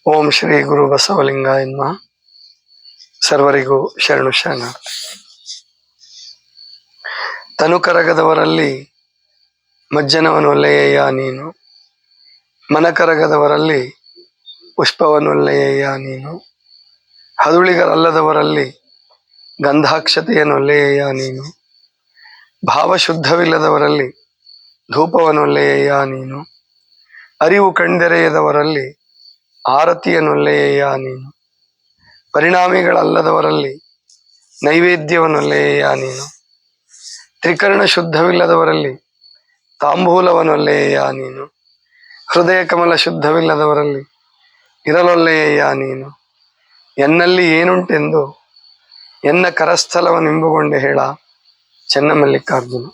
ಓಂ ಶ್ರೀ ಗುರು ಬಸವಲಿಂಗಾಯ ನಮಃ. ಸರ್ವರಿಗೂ ಶರಣು ಶರಣ. ತನು ಕರಗದವರಲ್ಲಿ ಮಜ್ಜನವನೊಲ್ಲೆಯಯ್ಯ ನೀನು, ಮನ ಕರಗದವರಲ್ಲಿ ಪುಷ್ಪವನೊಲ್ಲೆಯಯ್ಯ ನೀನು, ಹದುಳಿಗರಲ್ಲದವರಲ್ಲಿ ಗಂಧಾಕ್ಷತೆಯನೊಲ್ಲೆಯಯ್ಯ ನೀನು, ಭಾವಶುದ್ಧವಿಲ್ಲದವರಲ್ಲಿ ಧೂಪವನೊಲ್ಲೆಯಯ್ಯ ನೀನು, ಅರಿವು ಕಣ್ದೆರೆಯದವರಲ್ಲಿ ಆರತಿಯನೊಲ್ಲೆಯಯ್ಯ ನೀನು, ಪರಿಣಾಮಿಗಳಲ್ಲದವರಲ್ಲಿ ನೈವೇದ್ಯವನೊಲ್ಲೆಯಯ್ಯ ನೀನು, ತ್ರಿಕರಣ ಶುದ್ಧವಿಲ್ಲದವರಲ್ಲಿ ತಾಂಬೂಲವನೊಲ್ಲೆಯಯ್ಯ ನೀನು, ಹೃದಯ ಕಮಲ ಶುದ್ಧವಿಲ್ಲದವರಲ್ಲಿ ಇರಲೊಲ್ಲೆಯಯ್ಯ ನೀನು, ಎನ್ನಲ್ಲಿ ಏನುಂಟೆಂದು ಎನ್ನ ಕರಸ್ಥಲವನ್ನೆಂಬುಗೊಂಡೆ ಹೇಳ ಚೆನ್ನಮಲ್ಲಿಕಾರ್ಜುನ.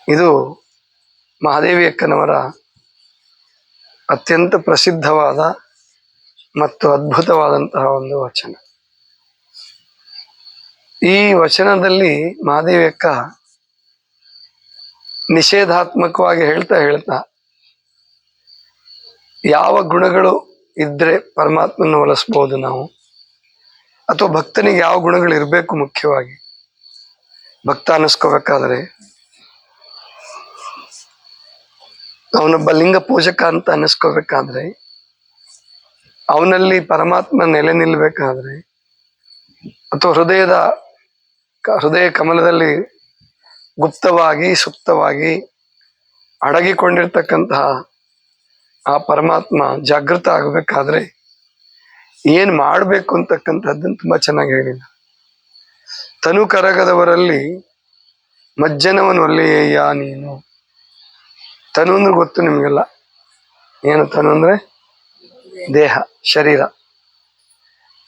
ಇದು ಮಹಾದೇವಿ ಅಕ್ಕನವರ ಅತ್ಯಂತ ಪ್ರಸಿದ್ಧವಾದ ಮತ್ತು ಅದ್ಭುತವಾದಂತಹ ಒಂದು ವಚನ. ಈ ವಚನದಲ್ಲಿ ಮಹಾದೇವಿ ಅಕ್ಕ ನಿಷೇಧಾತ್ಮಕವಾಗಿ ಹೇಳ್ತಾ ಯಾವ ಗುಣಗಳು ಇದ್ರೆ ಪರಮಾತ್ಮನ ಒಲಿಸ್ಬೋದು ನಾವು, ಅಥವಾ ಭಕ್ತನಿಗೆ ಯಾವ ಗುಣಗಳು ಇರಬೇಕು, ಮುಖ್ಯವಾಗಿ ಭಕ್ತ ಅನ್ನಿಸ್ಕೋಬೇಕಾದ್ರೆ ಅವನೊಬ್ಬ ಲಿಂಗ ಪೂಜಕ ಅಂತ ಅನ್ನಿಸ್ಕೋಬೇಕಾದ್ರೆ, ಅವನಲ್ಲಿ ಪರಮಾತ್ಮ ನೆಲೆ ನಿಲ್ಬೇಕಾದ್ರೆ, ಅಥವಾ ಹೃದಯ ಕಮಲದಲ್ಲಿ ಗುಪ್ತವಾಗಿ ಸುಪ್ತವಾಗಿ ಅಡಗಿಕೊಂಡಿರ್ತಕ್ಕಂತಹ ಆ ಪರಮಾತ್ಮ ಜಾಗೃತ ಆಗಬೇಕಾದ್ರೆ ಏನ್ ಮಾಡಬೇಕು ಅಂತಕ್ಕಂಥದ್ದನ್ನು ತುಂಬಾ ಚೆನ್ನಾಗಿ ಹೇಳಿದ. ತನು ಕರಗದವರಲ್ಲಿ ಮಜ್ಜನವನೊಲ್ಲೆಯಯ್ಯ ನೀನು. ತನು ಅಂದ್ರೆ ಗೊತ್ತು ನಿಮ್ಗೆಲ್ಲ, ಏನು ತನು ಅಂದ್ರೆ ದೇಹ, ಶರೀರ.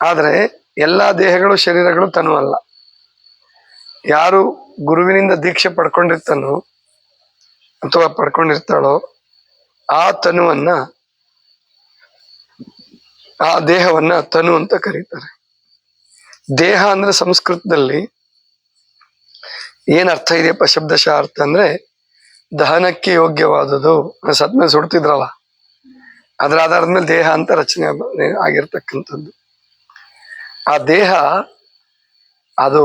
ಆದ್ರೆ ಎಲ್ಲಾ ದೇಹಗಳು ಶರೀರಗಳು ತನು ಅಲ್ಲ. ಯಾರು ಗುರುವಿನಿಂದ ದೀಕ್ಷೆ ಪಡ್ಕೊಂಡಿರ್ತಾನೋ ಅಥವಾ ಪಡ್ಕೊಂಡಿರ್ತಾಳೋ ಆ ತನುವನ್ನ, ಆ ದೇಹವನ್ನ ತನು ಅಂತ ಕರೀತಾರೆ. ದೇಹ ಅಂದ್ರೆ ಸಂಸ್ಕೃತದಲ್ಲಿ ಏನ್ ಅರ್ಥ ಇದೆಯಪ್ಪ, ಶಬ್ದಶಃ ಅರ್ಥ ಅಂದ್ರೆ ದಹನಕ್ಕೆ ಯೋಗ್ಯವಾದುದು. ಸತ್ಮೇಲೆ ಸುಡ್ತಿದ್ರಲ್ಲ, ಅದ್ರ ಆಧಾರದ ಮೇಲೆ ದೇಹ ಅಂತ ರಚನೆ ಆಗಿರ್ತಕ್ಕಂಥದ್ದು. ಆ ದೇಹ ಅದು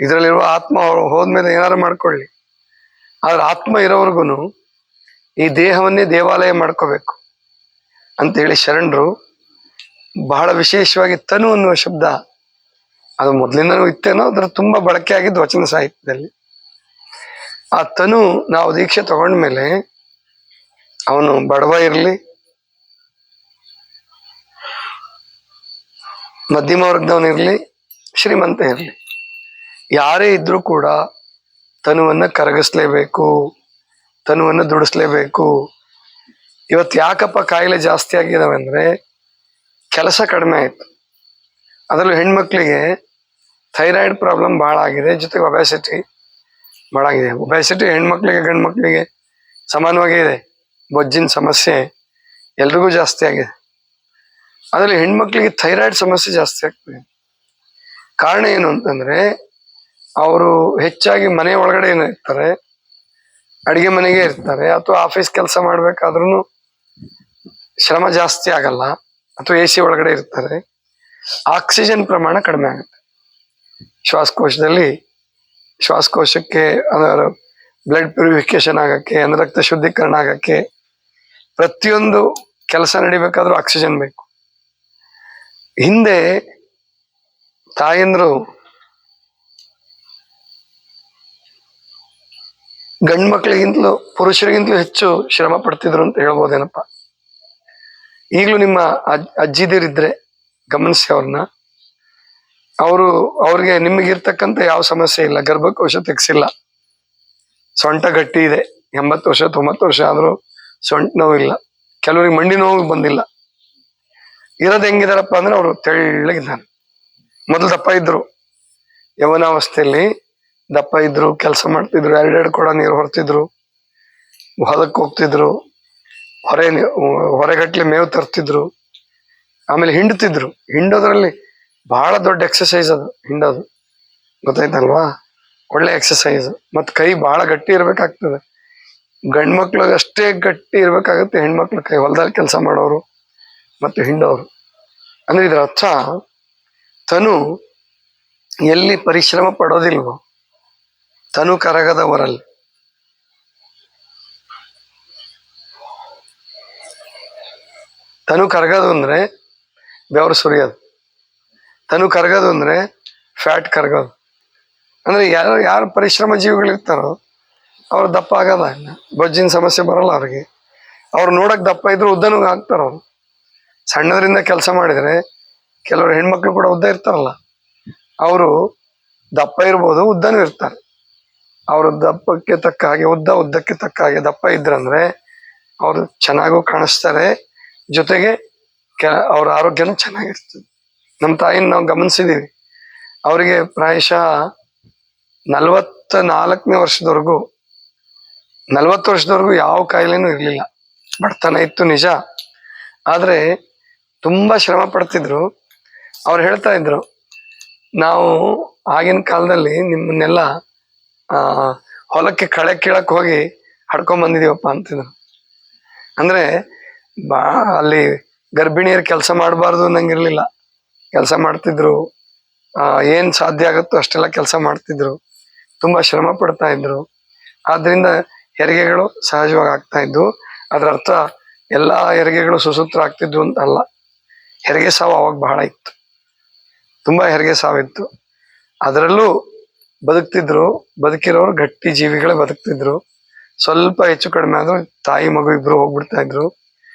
ಇದರಲ್ಲಿರುವ ಆತ್ಮ ಹೋದ್ಮೇಲೆ ಏನಾರು ಮಾಡ್ಕೊಳ್ಳಿ, ಆದ್ರೆ ಆತ್ಮ ಇರೋವರೆಗೂ ಈ ದೇಹವನ್ನೇ ದೇವಾಲಯ ಮಾಡ್ಕೋಬೇಕು ಅಂತೇಳಿ ಶರಣರು ಬಹಳ ವಿಶೇಷವಾಗಿ ತನು ಅನ್ನುವ ಶಬ್ದ, ಅದು ಮೊದಲಿಂದನೂ ಇತ್ತೇನೋ, ಅದ್ರ ತುಂಬಾ ಬಳಕೆ ಆಗಿದ್ದು ವಚನ ಸಾಹಿತ್ಯದಲ್ಲಿ. ಆ ತನು ನಾವು ದೀಕ್ಷೆ ತಗೊಂಡ್ಮೇಲೆ ಅವನು ಬಡವ ಇರಲಿ, ಮಧ್ಯಮ ವರ್ಗದವನಿರ್ಲಿ, ಶ್ರೀಮಂತ ಇರಲಿ, ಯಾರೇ ಇದ್ರೂ ಕೂಡ ತನುವನ್ನ ಕರಗಿಸ್ಲೇಬೇಕು, ತನುವನ್ನ ದುಡಿಸ್ಲೇಬೇಕು. ಇವತ್ತು ಯಾಕಪ್ಪ ಕಾಯಿಲೆ ಜಾಸ್ತಿ ಆಗಿದಾವೆ ಅಂದ್ರೆ ಕೆಲಸ ಕಡಿಮೆ ಆಯ್ತು. ಅದರಲ್ಲೂ ಹೆಣ್ಮಕ್ಳಿಗೆ ಥೈರಾಯ್ಡ್ ಪ್ರಾಬ್ಲಮ್ ಬಹಳ ಆಗಿದೆ, ಜೊತೆಗೆ ಒಬೆಸಿಟಿ ಬಹಳ ಆಗಿದೆ. ಒಬೆಸಿಟಿ ಹೆಣ್ಮಕ್ಳಿಗೆ ಗಂಡು ಮಕ್ಳಿಗೆ ಸಮಾನವಾಗೇ ಇದೆ. ಬೊಜ್ಜಿನ ಸಮಸ್ಯೆ ಎಲ್ರಿಗೂ ಜಾಸ್ತಿ ಆಗಿದೆ. ಅದರಲ್ಲಿ ಹೆಣ್ಮಕ್ಳಿಗೆ ಥೈರಾಯ್ಡ್ ಸಮಸ್ಯೆ ಜಾಸ್ತಿ ಆಗ್ತದೆ. ಕಾರಣ ಏನು ಅಂತಂದ್ರೆ, ಅವರು ಹೆಚ್ಚಾಗಿ ಮನೆ ಒಳಗಡೆ ಇರ್ತಾರೆ, ಅಡಿಗೆ ಮನೆಗೆ ಇರ್ತಾರೆ, ಅಥವಾ ಆಫೀಸ್ ಕೆಲಸ ಮಾಡ್ಬೇಕಾದ್ರೂ ಶ್ರಮ ಜಾಸ್ತಿ ಆಗಲ್ಲ, ಅಥವಾ AC ಒಳಗಡೆ ಇರ್ತಾರೆ. ಆಕ್ಸಿಜನ್ ಪ್ರಮಾಣ ಕಡಿಮೆ ಆಗುತ್ತೆ ಶ್ವಾಸಕೋಶಕ್ಕೆ ಅದರ ಬ್ಲಡ್ ಪ್ಯೂರಿಫಿಕೇಶನ್ ಆಗಕ್ಕೆ, ಅಂದ್ರೆ ರಕ್ತ ಶುದ್ಧೀಕರಣ ಆಗಕ್ಕೆ, ಪ್ರತಿಯೊಂದು ಕೆಲಸ ನಡಿಬೇಕಾದ್ರೂ ಆಕ್ಸಿಜನ್ ಬೇಕು. ಹಿಂದೆ ತಾಯಂದ್ರು ಗಂಡು ಮಕ್ಳಿಗಿಂತಲೂ ಪುರುಷರಿಗಿಂತಲೂ ಹೆಚ್ಚು ಶ್ರಮ ಪಡ್ತಿದ್ರು ಅಂತ ಹೇಳ್ಬೋದೇನಪ್ಪ. ಈಗಲೂ ನಿಮ್ಮ ಅಜ್ಜಿದಿರಿದ್ರೆ ಗಮನಿಸಿ ಅವ್ರನ್ನ. ಅವ್ರಿಗೆ ನಿಮಗಿರ್ತಕ್ಕಂಥ ಯಾವ ಸಮಸ್ಯೆ ಇಲ್ಲ, ಗರ್ಭಕೋಶ ತೆಗ್ಸಿಲ್ಲ, ಸೊಂಟ ಗಟ್ಟಿ ಇದೆ, 80 ವರ್ಷ 90 ವರ್ಷ ಆದ್ರೂ ಸೊಂಟ ನೋವಿಲ್ಲ, ಕೆಲವರಿಗೆ ಮಂಡಿ ನೋವು ಬಂದಿಲ್ಲ. ಇರೋದು ಹೆಂಗಿದಾರಪ್ಪ ಅಂದ್ರೆ ಅವರು ತೆಳ್ಳಗಿದ್ದಾನೆ. ಮೊದಲು ದಪ್ಪ ಇದ್ರು, ಯೌವನಾವಸ್ಥೆಯಲ್ಲಿ ದಪ್ಪ ಇದ್ರು, ಕೆಲಸ ಮಾಡ್ತಿದ್ರು, 2 ಕೊಡ ನೀರು ಹೊರ್ತಿದ್ರು, ಹೊಲಕ್ಕೆ ಹೋಗ್ತಿದ್ರು, ಹೊರೆಗಟ್ಲೆ ಮೇವು ತರ್ತಿದ್ರು, ಆಮೇಲೆ ಹಿಂಡ್ತಿದ್ರು. ಹಿಂಡೋದ್ರಲ್ಲಿ ಬಹಳ ದೊಡ್ಡ ಎಕ್ಸಸೈಸ್ ಅದು, ಹಿಂಡೋದು ಗೊತ್ತಾಯ್ತಲ್ವಾ, ಒಳ್ಳೆ ಎಕ್ಸಸೈಸ್. ಮತ್ ಕೈ ಬಹಳ ಗಟ್ಟಿ ಇರ್ಬೇಕಾಗ್ತದೆ. ಗಂಡ್ಮಕ್ಳು ಅಷ್ಟೇ ಗಟ್ಟಿ ಇರ್ಬೇಕಾಗತ್ತೆ ಹೆಣ್ಮಕ್ಳ ಕೈ, ಹೊಲದಲ್ಲಿ ಕೆಲಸ ಮಾಡೋರು ಮತ್ತು ಹಿಂಡೋರು. ಅಂದ್ರೆ ಇದರ ಅರ್ಥ ತನು ಎಲ್ಲಿ ಪರಿಶ್ರಮ ಪಡೋದಿಲ್ವೋ, ತನು ಕರಗದವರಲ್ಲಿ. ತನು ಕರಗೋದು ಅಂದ್ರೆ ಬೆವರು ಸುರಿಯೋದು, ತನು ಕರಗೋದು ಅಂದ್ರೆ ಫ್ಯಾಟ್ ಕರಗೋದು. ಅಂದ್ರೆ ಯಾರು ಪರಿಶ್ರಮ ಜೀವಿಗಳಿರ್ತಾರೋ ಅವ್ರು ದಪ್ಪ ಆಗಲ್ಲ, ಬೊಜ್ಜಿನ ಸಮಸ್ಯೆ ಬರಲ್ಲ ಅವ್ರಿಗೆ. ಅವ್ರು ನೋಡಕ್ ದಪ್ಪ ಇದ್ರು ಉದ್ದನೂ ಆಗ್ತಾರ. ಅವ್ರು ಸಣ್ಣದ್ರಿಂದ ಕೆಲಸ ಮಾಡಿದ್ರೆ, ಕೆಲವರು ಹೆಣ್ಮಕ್ಳು ಕೂಡ ಉದ್ದ ಇರ್ತಾರಲ್ಲ, ಅವರು ದಪ್ಪ ಇರ್ಬೋದು, ಉದ್ದನೂ ಇರ್ತಾರೆ. ಅವರು ದಪ್ಪಕ್ಕೆ ತಕ್ಕ ಹಾಗೆ ಉದ್ದಕ್ಕೆ ತಕ್ಕ ಹಾಗೆ ದಪ್ಪ ಇದ್ರಂದ್ರೆ ಅವರು ಚೆನ್ನಾಗೂ ಕಾಣಿಸ್ತಾರೆ, ಜೊತೆಗೆ ಅವ್ರ ಆರೋಗ್ಯನೂ ಚೆನ್ನಾಗಿರ್ತದೆ. ನಮ್ಮ ತಾಯಿನ ನಾವು ಗಮನಿಸಿದೀವಿ, ಅವರಿಗೆ ಪ್ರಾಯಶಃ 44ನೇ ವರ್ಷದವರೆಗೂ 40 ವರ್ಷದವರೆಗೂ ಯಾವ ಕಾಯಿಲೆನೂ ಇರಲಿಲ್ಲ. ಬಡತನ ಇತ್ತು ನಿಜ, ಆದ್ರೆ ತುಂಬಾ ಶ್ರಮ ಪಡ್ತಿದ್ರು. ಅವ್ರು ಹೇಳ್ತಾ ಇದ್ರು, ನಾವು ಆಗಿನ ಕಾಲದಲ್ಲಿ ನಿಮ್ಮನ್ನೆಲ್ಲ ಹೊಲಕ್ಕೆ ಕಳೆ ಕೀಳಕ್ ಹೋಗಿ ಹಡ್ಕೊಂಡ್ ಬಂದಿದೀವಪ್ಪ ಅಂತಿದ್ರು. ಅಂದ್ರೆ ಅಲ್ಲಿ ಗರ್ಭಿಣಿಯರು ಕೆಲಸ ಮಾಡಬಾರ್ದು ಅನ್ನಂಗಿರ್ಲಿಲ್ಲ, ಕೆಲಸ ಮಾಡ್ತಿದ್ರು. ಏನ್ ಸಾಧ್ಯ ಆಗುತ್ತೋ ಅಷ್ಟೆಲ್ಲ ಕೆಲಸ ಮಾಡ್ತಿದ್ರು, ತುಂಬಾ ಶ್ರಮ ಪಡ್ತಾ ಇದ್ರು. ಆದ್ರಿಂದ ಹೆರಿಗೆಗಳು ಸಹಜವಾಗಿ ಆಗ್ತಾ ಇದ್ವು. ಅದ್ರ ಅರ್ಥ ಎಲ್ಲಾ ಹೆರಿಗೆಗಳು ಸುಸೂತ್ರ ಆಗ್ತಿದ್ವು ಅಂತ ಅಲ್ಲ. ಹೆರಿಗೆ ಸಾವು ಅವಾಗ ಬಹಳ ಇತ್ತು, ತುಂಬಾ ಹೆರಿಗೆ ಸಾವಿತ್ತು. ಅದರಲ್ಲೂ ಬದುಕ್ತಿದ್ರು. ಬದುಕಿರೋರು ಗಟ್ಟಿ ಜೀವಿಗಳೇ ಬದುಕ್ತಿದ್ರು. ಸ್ವಲ್ಪ ಹೆಚ್ಚು ಕಡಿಮೆ ಆದ್ರೂ ತಾಯಿ ಮಗು ಇಬ್ರು ಹೋಗ್ಬಿಡ್ತಾ ಇದ್ರು.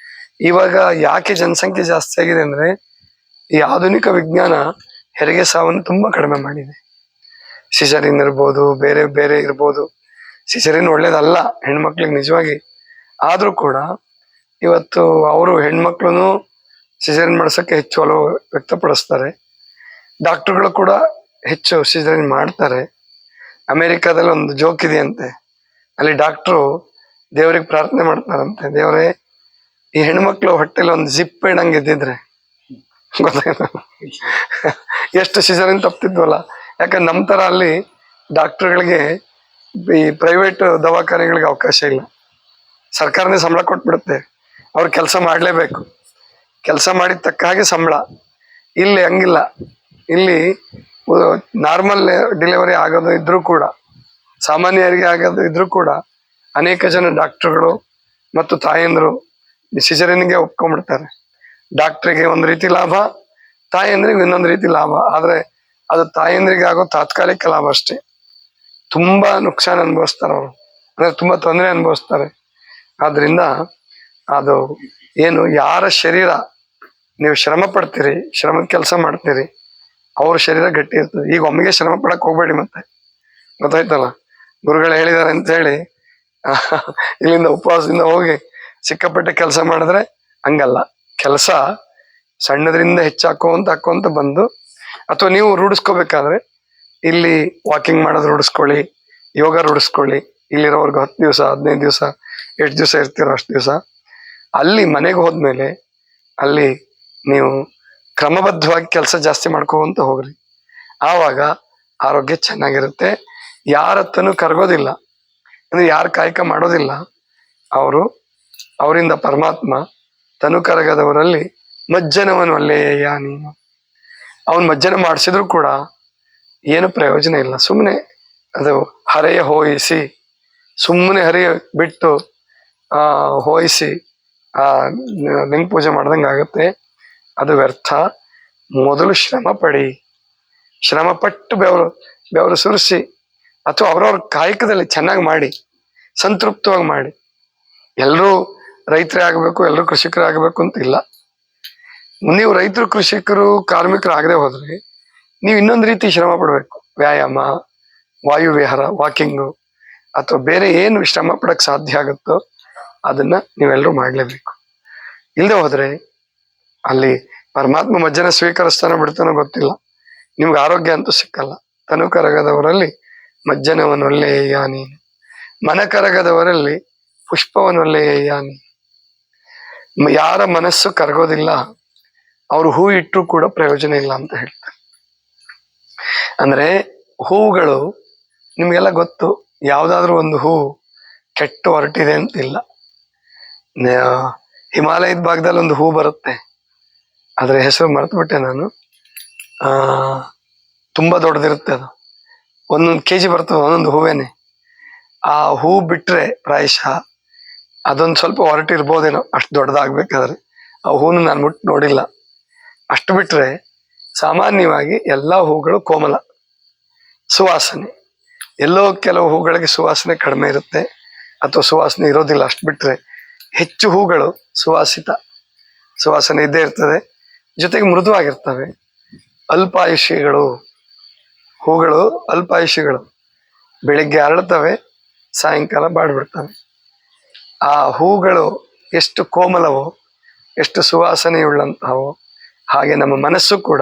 ಇವಾಗ ಯಾಕೆ ಜನಸಂಖ್ಯೆ ಜಾಸ್ತಿ ಆಗಿದೆ ಅಂದ್ರೆ, ಈ ಆಧುನಿಕ ವಿಜ್ಞಾನ ಹೆರಿಗೆ ಸಾವನ್ನು ತುಂಬಾ ಕಡಿಮೆ ಮಾಡಿದೆ. ಸಿಸರಿನ್ ಇರ್ಬೋದು, ಬೇರೆ ಬೇರೆ ಇರ್ಬೋದು. ಸಿಸರಿನ್ ಒಳ್ಳೇದಲ್ಲ ಹೆಣ್ಮಕ್ಳಿಗೆ ನಿಜವಾಗಿ, ಆದ್ರೂ ಕೂಡ ಇವತ್ತು ಅವರು ಹೆಣ್ಮಕ್ಳು ಸಿಸರಿನ್ ಮಾಡ್ಸಕ್ಕೆ ಹೆಚ್ಚು ಒಲವು ವ್ಯಕ್ತಪಡಿಸ್ತಾರೆ. ಡಾಕ್ಟರ್ಗಳು ಕೂಡ ಹೆಚ್ಚು ಸಿಸರಿನ್ ಮಾಡ್ತಾರೆ. ಅಮೆರಿಕಾದಲ್ಲಿ ಒಂದು ಜೋಕ್ ಇದೆಯಂತೆ, ಅಲ್ಲಿ ಡಾಕ್ಟ್ರು ದೇವ್ರಿಗೆ ಪ್ರಾರ್ಥನೆ ಮಾಡ್ತಾರಂತೆ, ದೇವರೇ ಈ ಹೆಣ್ಮಕ್ಳು ಹೊಟ್ಟೆಲಿ ಒಂದು ಜಿಪ್ ಇಡಂಗೆ ಇದ್ದಿದ್ರೆ ಗೊತ್ತಾಯ್ತು ಎಷ್ಟು ಸಿಸರಿನ್ ತಪ್ತಿದ್ವಲ್ಲ. ಯಾಕಂದ್ರೆ ನಮ್ಮ ತರ ಅಲ್ಲಿ ಡಾಕ್ಟರ್ಗಳಿಗೆ ಈ ಪ್ರೈವೇಟ್ ದವಾಖಾನೆಗಳಿಗೆ ಅವಕಾಶ ಇಲ್ಲ, ಸರ್ಕಾರನೇ ಸಂಬಳ ಕೊಟ್ಬಿಡುತ್ತೆ, ಅವ್ರು ಕೆಲಸ ಮಾಡ್ಲೇಬೇಕು, ಕೆಲಸ ಮಾಡಿದ ತಕ್ಕ ಹಾಗೆ ಸಂಬಳ. ಇಲ್ಲಿ ಹಂಗಿಲ್ಲ, ಇಲ್ಲಿ ನಾರ್ಮಲ್ ಡೆಲಿವರಿ ಆಗೋದು ಇದ್ರೂ ಕೂಡ, ಸಾಮಾನ್ಯರಿಗೆ ಆಗೋದು ಇದ್ರೂ ಕೂಡ ಅನೇಕ ಜನ ಡಾಕ್ಟರ್ಗಳು ಮತ್ತು ತಾಯಂದ್ರು ಸಿಸರಿನ್ಗೆ ಒಪ್ಕೊಂಡ್ಬಿಡ್ತಾರೆ. ಡಾಕ್ಟ್ರಿಗೆ ಒಂದು ರೀತಿ ಲಾಭ, ತಾಯಂದ್ರಿಗೆ ಇನ್ನೊಂದು ರೀತಿ ಲಾಭ. ಆದ್ರೆ ಅದು ತಾಯಂದ್ರಿಗೆ ಆಗೋ ತಾತ್ಕಾಲಿಕ ಲಾಭ ಅಷ್ಟೇ. ತುಂಬಾ ನುಕ್ಸಾನ್ ಅನುಭವಿಸ್ತಾರೆ ಅವರು, ಅಂದ್ರೆ ತುಂಬಾ ತೊಂದರೆ ಅನುಭವಿಸ್ತಾರೆ. ಆದ್ರಿಂದ ಅದು ಏನು, ಯಾರ ಶರೀರ ನೀವು ಶ್ರಮ ಪಡ್ತೀರಿ, ಶ್ರಮದ ಕೆಲಸ ಮಾಡ್ತೀರಿ, ಅವ್ರ ಶರೀರ ಗಟ್ಟಿ ಇರ್ತದೆ. ಈಗ ಒಮ್ಮೆಗೆ ಶ್ರಮ ಪಡಕ್ ಹೋಗ್ಬೇಡಿ, ಮತ್ತೆ ಗೊತ್ತಾಯ್ತಲ್ಲ, ಗುರುಗಳು ಹೇಳಿದಾರೆ ಅಂತ ಹೇಳಿ ಇಲ್ಲಿಂದ ಉಪವಾಸದಿಂದ ಹೋಗಿ ಸಿಕ್ಕಾಪಟ್ಟೆ ಕೆಲಸ ಮಾಡಿದ್ರೆ ಹಂಗಲ್ಲ. ಕೆಲಸ ಸಣ್ಣದ್ರಿಂದ ಹಾಕೋಂತ ಬಂದು, ಅಥವಾ ನೀವು ರೂಢಿಸ್ಕೋಬೇಕಾದ್ರೆ ಇಲ್ಲಿ ವಾಕಿಂಗ್ ಮಾಡೋದು ರೂಢಿಸ್ಕೊಳ್ಳಿ, ಯೋಗ ರೂಢಿಸ್ಕೊಳ್ಳಿ. ಇಲ್ಲಿರೋರ್ಗು 10 ದಿವಸ 15 ದಿವಸ ಎಷ್ಟು ದಿವಸ ಇರ್ತೀರೋ ಅಷ್ಟು ದಿವಸ. ಅಲ್ಲಿ ಮನೆಗೆ ಹೋದ್ಮೇಲೆ ಅಲ್ಲಿ ನೀವು ಕ್ರಮಬದ್ಧವಾಗಿ ಕೆಲಸ ಜಾಸ್ತಿ ಮಾಡ್ಕೋಂತ ಹೋಗ್ರಿ, ಆವಾಗ ಆರೋಗ್ಯ ಚೆನ್ನಾಗಿರುತ್ತೆ. ಯಾರತ್ತನು ಕರಗೋದಿಲ್ಲ, ಅಂದ್ರೆ ಯಾರು ಕಾಯಕ ಮಾಡೋದಿಲ್ಲ, ಅವರಿಂದ ಪರಮಾತ್ಮ ತನು ಕರಗದವರಲ್ಲಿ ಮಜ್ಜನವನು ಒಳ್ಳೆಯ ನೀನು. ಅವನ್ ಮಜ್ಜನ ಮಾಡಿಸಿದ್ರು ಕೂಡ ಏನು ಪ್ರಯೋಜನ ಇಲ್ಲ. ಸುಮ್ಮನೆ ಅದು ಹರೆಯ ಹೋಯಿಸಿ, ಸುಮ್ಮನೆ ಹರಿಯ ಬಿಟ್ಟು ಹೋಯಿಸಿ ಲಿಂಗ ಪೂಜೆ ಮಾಡ್ದಂಗೆ ಆಗುತ್ತೆ, ಅದು ವ್ಯರ್ಥ. ಮೊದಲು ಶ್ರಮ ಪಡಿ, ಶ್ರಮ ಪಟ್ಟು ಬೆವರು ಸುರಿಸಿ, ಅಥವಾ ಅವ್ರವ್ರ ಕಾಯಕದಲ್ಲಿ ಚೆನ್ನಾಗಿ ಮಾಡಿ, ಸಂತೃಪ್ತವಾಗಿ ಮಾಡಿ. ಎಲ್ಲರೂ ರೈತರೇ ಆಗಬೇಕು, ಎಲ್ಲರೂ ಕೃಷಿಕರೇ ಆಗಬೇಕು ಅಂತ ಇಲ್ಲ. ನೀವು ರೈತರು, ಕೃಷಿಕರು, ಕಾರ್ಮಿಕರು ಆಗದೆ ಹೋದ್ರೆ ನೀವು ಇನ್ನೊಂದು ರೀತಿ ಶ್ರಮ ಪಡ್ಬೇಕು. ವ್ಯಾಯಾಮ, ವಾಯುವಿಹಾರ, ವಾಕಿಂಗು, ಅಥವಾ ಬೇರೆ ಏನು ಶ್ರಮ ಪಡಕ್ ಸಾಧ್ಯ ಆಗುತ್ತೋ ಅದನ್ನ ನೀವೆಲ್ಲರೂ ಮಾಡ್ಲೇಬೇಕು. ಇಲ್ಲದೆ ಹೋದ್ರೆ ಅಲ್ಲಿ ಪರಮಾತ್ಮ ಮಜ್ಜನ ಸ್ವೀಕರಿಸ್ತಾನೋ ಬಿಡ್ತಾನೋ ಗೊತ್ತಿಲ್ಲ, ನಿಮ್ಗೆ ಆರೋಗ್ಯ ಅಂತೂ ಸಿಕ್ಕಲ್ಲ. ತನು ಕರಗದವರಲ್ಲಿ ಮಜ್ಜನವನೊಲ್ಲೆಯ ನೀನು, ಮನ ಕರಗದವರಲ್ಲಿ ಪುಷ್ಪವನೊಲ್ಲೆಯ ನೀನು. ಯಾರ ಮನಸ್ಸು ಕರಗೋದಿಲ್ಲ ಅವ್ರು ಹೂ ಇಟ್ಟರು ಕೂಡ ಪ್ರಯೋಜನ ಇಲ್ಲ ಅಂತ ಹೇಳ್ತಾರೆ. ಅಂದ್ರೆ ಹೂವುಗಳು ನಿಮ್ಗೆಲ್ಲ ಗೊತ್ತು, ಯಾವ್ದಾದ್ರು ಒಂದು ಹೂ ಕೆಟ್ಟು ಹೊರಟಿದೆ ಅಂತಿಲ್ಲ. ಹಿಮಾಲಯದ ಭಾಗದಲ್ಲಿ ಒಂದು ಹೂ ಬರುತ್ತೆ, ಅದ್ರ ಹೆಸರು ಮರೆತುಬಿಟ್ಟೆ ನಾನು. ಆ ತುಂಬಾ ದೊಡ್ಡದಿರುತ್ತೆ ಅದು, 1 kg ಬರ್ತದೆ ಒಂದೊಂದು ಹೂವೇನೆ. ಆ ಹೂ ಬಿಟ್ರೆ ಪ್ರಾಯಶಃ ಅದೊಂದು ಸ್ವಲ್ಪ ಹೊರಟಿರ್ಬೋದೇನೋ, ಅಷ್ಟು ದೊಡ್ಡದಾಗ್ಬೇಕಾದ್ರೆ. ಆ ಹೂನು ನಾನು ಮುಟ್ಟು ನೋಡಿಲ್ಲ. ಅಷ್ಟು ಬಿಟ್ರೆ ಸಾಮಾನ್ಯವಾಗಿ ಎಲ್ಲಾ ಹೂಗಳು ಕೋಮಲ, ಸುವಾಸನೆ. ಎಲ್ಲೋ ಕೆಲವು ಹೂಗಳಿಗೆ ಸುವಾಸನೆ ಕಡಿಮೆ ಇರುತ್ತೆ ಅಥವಾ ಸುವಾಸನೆ ಇರೋದಿಲ್ಲ. ಅಷ್ಟು ಬಿಟ್ರೆ ಹೆಚ್ಚು ಹೂಗಳು ಸುವಾಸನೆ ಇದ್ದೇ ಇರ್ತದೆ, ಜೊತೆಗೆ ಮೃದುವಾಗಿರ್ತವೆ. ಅಲ್ಪಾಯುಷಿಗಳು ಹೂಗಳು, ಅಲ್ಪಾಯುಷಿಗಳು. ಬೆಳಿಗ್ಗೆ ಅರಳುತ್ತವೆ, ಸಾಯಂಕಾಲ ಬಾಡ್ಬಿಡ್ತವೆ. ಆ ಹೂಗಳು ಎಷ್ಟು ಕೋಮಲವೋ, ಎಷ್ಟು ಸುವಾಸನೆಯುಳ್ಳಂತಹವೋ, ಹಾಗೆ ನಮ್ಮ ಮನಸ್ಸು ಕೂಡ